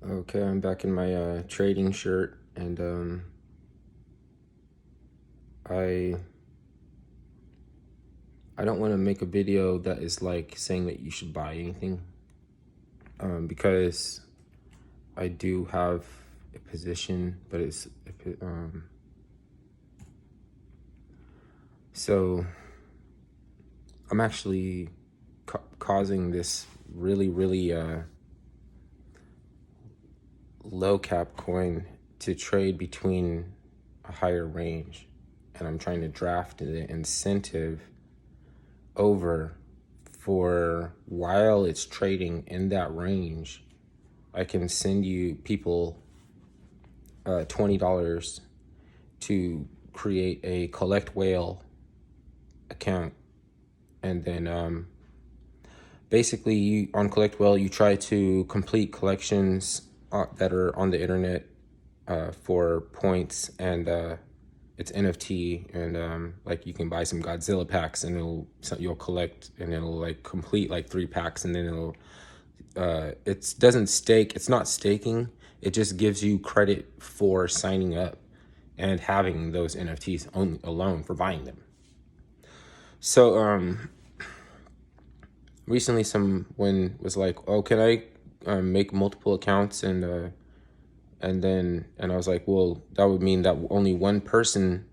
Okay, I'm back in my trading shirt, and I I don't want to make a video that is like saying that you should buy anything, because I do have a position, but so I'm actually causing this really low cap coin to trade between a higher range, and I'm trying to draft the incentive over for while it's trading in that range. I can send you people $20 to create a collect whale account, and then basically on collect whale you try to complete collections that are on the internet for points, and it's NFT, and like you can buy some Godzilla packs, and you'll collect, and it'll like complete like 3 packs, and then it doesn't stake. It's not staking. It just gives you credit for signing up and having those NFTs alone for buying them. So recently someone was like, "Oh, can I make multiple accounts?" And I was like, "Well, that would mean that only one person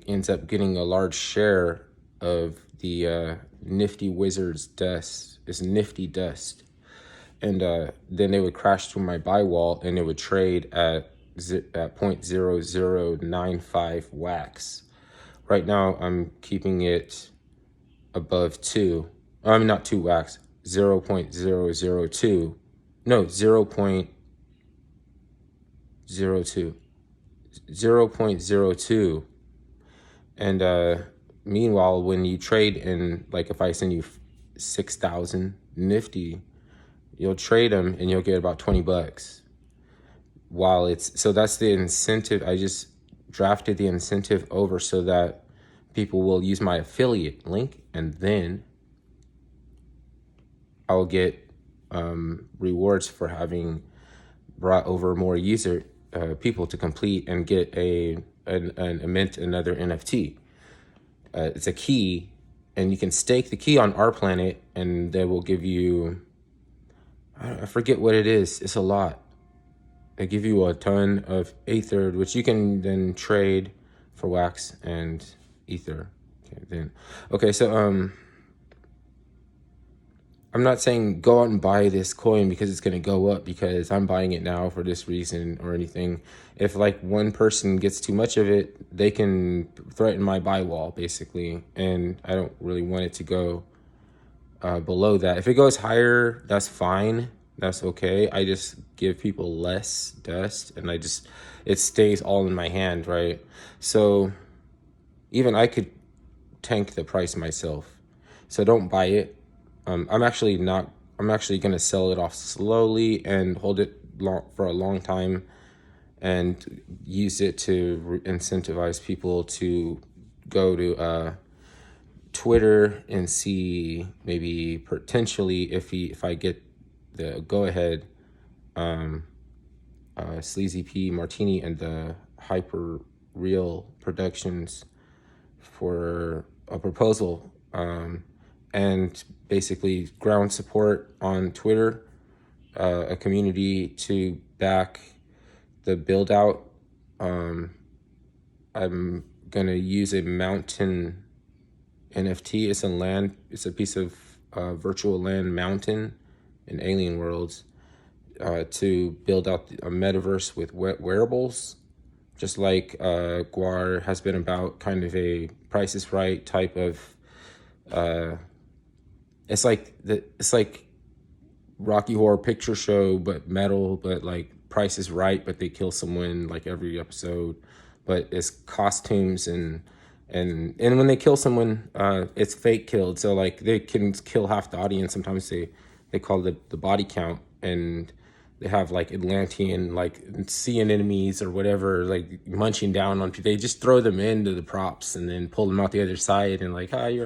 ends up getting a large share of the nifty wizard's dust. It's nifty dust." And then they would crash through my buy wall, and it would trade at 0.0095 wax. Right now, I'm keeping it above 2. I mean, not 2 wax, 0.002. No, 0.02. 0.02. And meanwhile, when you trade in, like if I send you 6,000 nifty, you'll trade them and you'll get about $20. So that's the incentive. I just drafted the incentive over so that people will use my affiliate link, and then I'll get rewards for having brought over more people to complete and get mint another NFT. It's a key, and you can stake the key on our planet, and they will give you, I forget what it is. It's a lot. They give you a ton of Ether, which you can then trade for wax and Ether. So I'm not saying go out and buy this coin because it's going to go up because I'm buying it now for this reason or anything. If like one person gets too much of it, they can threaten my buy wall basically, and I don't really want it to go below that. If it goes higher, that's fine. That's okay. I just give people less dust, and it stays all in my hand, right? So even I could tank the price myself. So don't buy it. I'm actually gonna sell it off slowly and hold it for a long time, and use it to incentivize people to go to Twitter and see maybe potentially if I get the go ahead, Sleazy P Martini and the Hyper Real Productions for a proposal, and basically ground support on Twitter, a community to back the build out. I'm gonna use a mountain NFT. It's a piece of virtual land mountain in Alien Worlds, to build out a metaverse with wearables, just like GWAR has been about, kind of a Price is Right type of. It's like Rocky Horror Picture Show, but metal, but like Price is Right, but they kill someone like every episode, but it's costumes, and when they kill someone, it's fake killed. So like they can kill half the audience. Sometimes they call it the body count, and they have like Atlantean, like sea anemones or whatever, like munching down on people. They just throw them into the props and then pull them out the other side, and like, hi,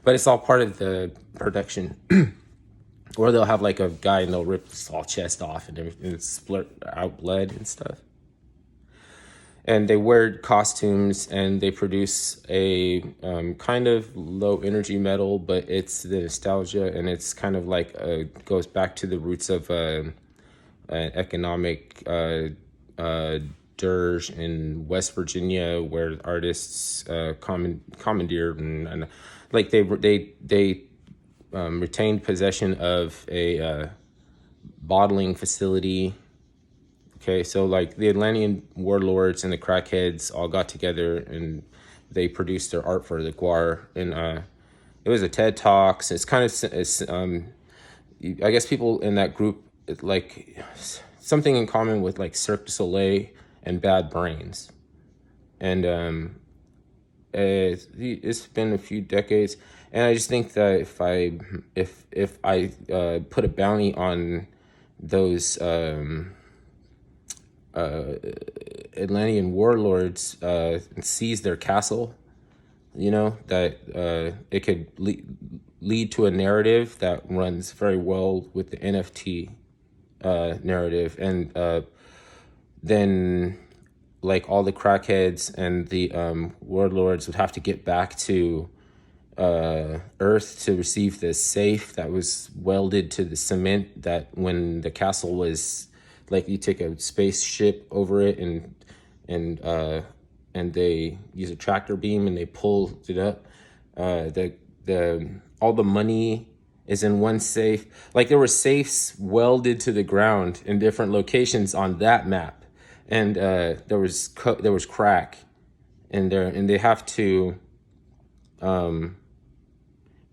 but it's all part of the production. Or they'll have like a guy and they'll rip his all chest off and everything and split out blood and stuff. And they wear costumes and they produce a kind of low energy metal, but it's the nostalgia, and it's kind of like goes back to the roots of an economic dirge in West Virginia, where artists commandeered and like they retained possession of a bottling facility. Okay, so like the Atlantean warlords and the crackheads all got together and they produced their art for the GWAR, and it was a TED Talks. It's kind of I guess people in that group like something in common with like Cirque du Soleil and Bad Brains, and it's been a few decades, and I just think that if I put a bounty on those Atlantean warlords and seize their castle, you know, that it could lead to a narrative that runs very well with the NFT narrative, and then like all the crackheads and the warlords would have to get back to Earth to receive the safe that was welded to the cement that when the castle was like, you take a spaceship over it and they use a tractor beam and they pull it up. The all the money is in one safe. Like there were safes welded to the ground in different locations on that map, and there was crack in there, and they have to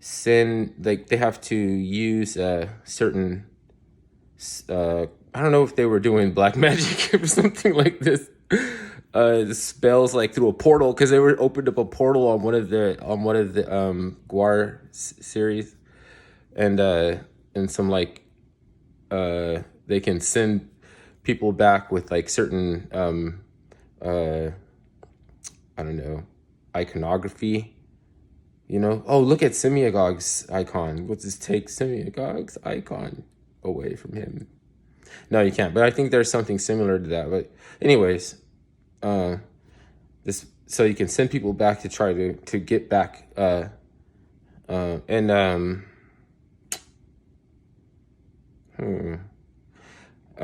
send, like they have to use certain I don't know if they were doing black magic or something like this. Spells like through a portal, because they were opened up a portal on one of the GWAR series, and some like they can send people back with like certain I don't know, iconography. You know, oh, look at Semiagog's icon. Let's just take Semiagog's icon away from him. No, you can't. But I think there's something similar to that. But anyways, this, so you can send people back to try to get back. I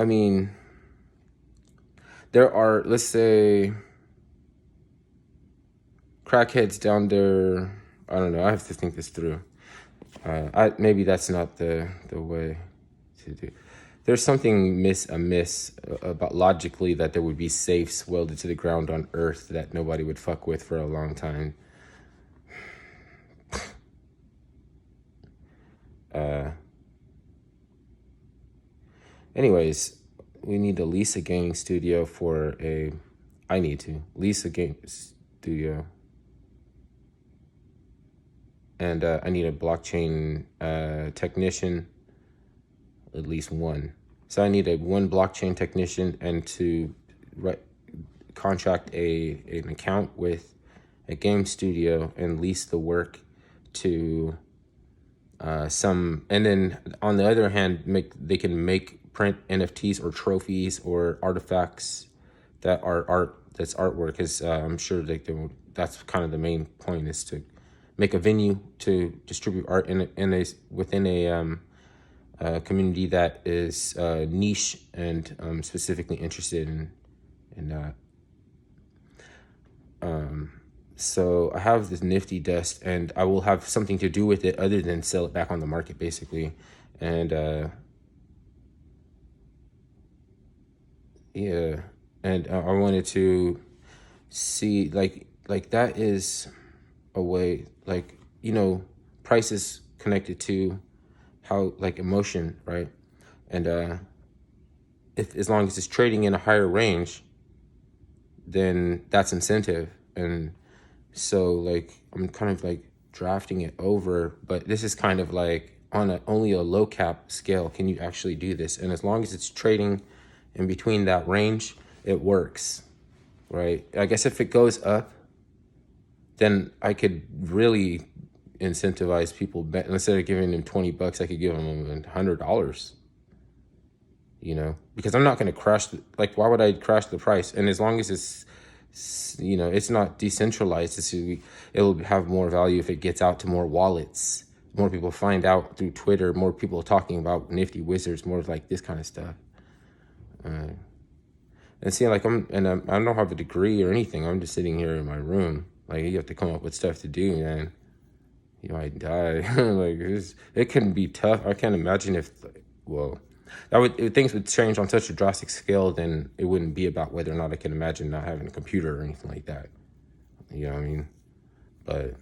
mean, there are, let's say, crackheads down there. I don't know. I have to think this through. Maybe that's not the way to do. There's something amiss about logically that there would be safes welded to the ground on Earth that nobody would fuck with for a long time. Anyways, we need to lease a gaming studio I need to lease a game studio. And I need a blockchain technician, at least one. So I need one blockchain technician, and to contract an account with a game studio and lease the work to some. And then on the other hand, they can print NFTs or trophies or artifacts that are that's artwork. Because I'm sure that's kind of the main point, is to make a venue to distribute art within a community that is niche and specifically interested in that. So I have this nifty dust, and I will have something to do with it other than sell it back on the market, basically. And yeah, and I wanted to see like that is a way, like, you know, price is connected to how, like, emotion, right? And if as long as it's trading in a higher range, then that's incentive. And so like I'm kind of like drafting it over, but this is kind of like on only a low cap scale. Can you actually do this? And as long as it's trading in between that range, it works, right? I guess if it goes up, then I could really incentivize people. Instead of giving them $20, I could give them $100. Because I'm not going to crash. Like, why would I crash the price? And as long as it's not decentralized, it'll have more value if it gets out to more wallets. More people find out through Twitter. More people talking about Nifty Wizards. More like this kind of stuff. And see, like I don't have a degree or anything. I'm just sitting here in my room. Like, you have to come up with stuff to do, man. You might die. Like, it can be tough. I can't imagine if, well, if things would change on such a drastic scale, then it wouldn't be about whether or not I can imagine not having a computer or anything like that. You know what I mean? But,